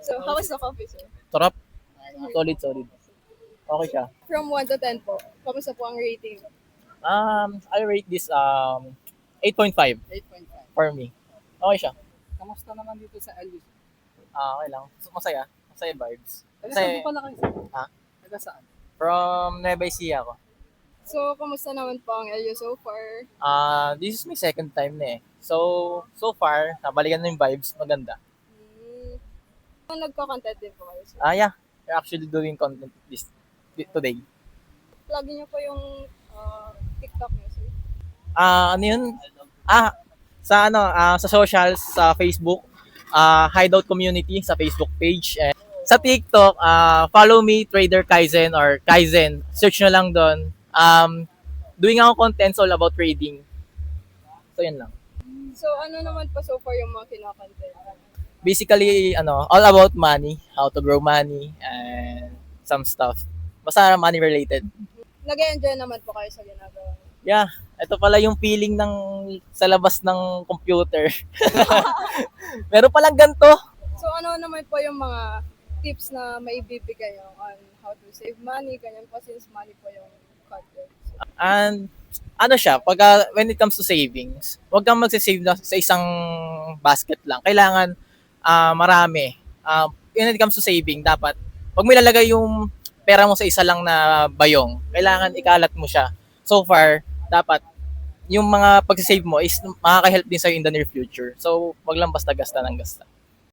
So, how was the coffee, sir? Sarap. Solid, solid. Okay siya. From 1 to 10 po, kamusta po ang rating? I rate this 8.5 8.5. for me. Okay siya. Kamusta naman dito sa LUC? Okay lang. Masaya. Masaya vibes. Taga saan Kasi po pala kayo? Ha? Taga saan? from Nueva Ecija ako. So, kamusta naman po ang LU so far? This is my second time na eh. So far, nabalikan na yung vibes. Maganda. Nagko-content din po kayo, sir. Yeah. We're actually doing content today. Lagi niyo po yung TikTok niyo, sir. Ano yun? Sa socials, sa Facebook, Hideout Community sa Facebook page. And sa TikTok, follow me, Trader Kaizen or Kaizen. Search nyo lang doon. Doing ako contents all about trading. So, yun lang. So, ano naman po so far yung mga kinakontent? Basically, all about money, how to grow money, and some stuff. Basta money related. Nag-enjoy naman po kayo sa ginagawa. Yeah, ito pala yung feeling ng sa labas ng computer. Meron palang ganito. So, ano naman po yung mga tips na maibibigay nyo on how to save money, ganyan po since money po yung content. And when it comes to savings, huwag kang magsisave na sa isang basket lang. Kailangan marami. When it comes to saving, dapat huwag mo ilalagay yung pera mo sa isa lang na bayong. Kailangan ikalat mo siya. So far, dapat yung mga pagsisave mo is makaka-help din sa'yo in the near future. So, wag lang basta gasta ng gasta.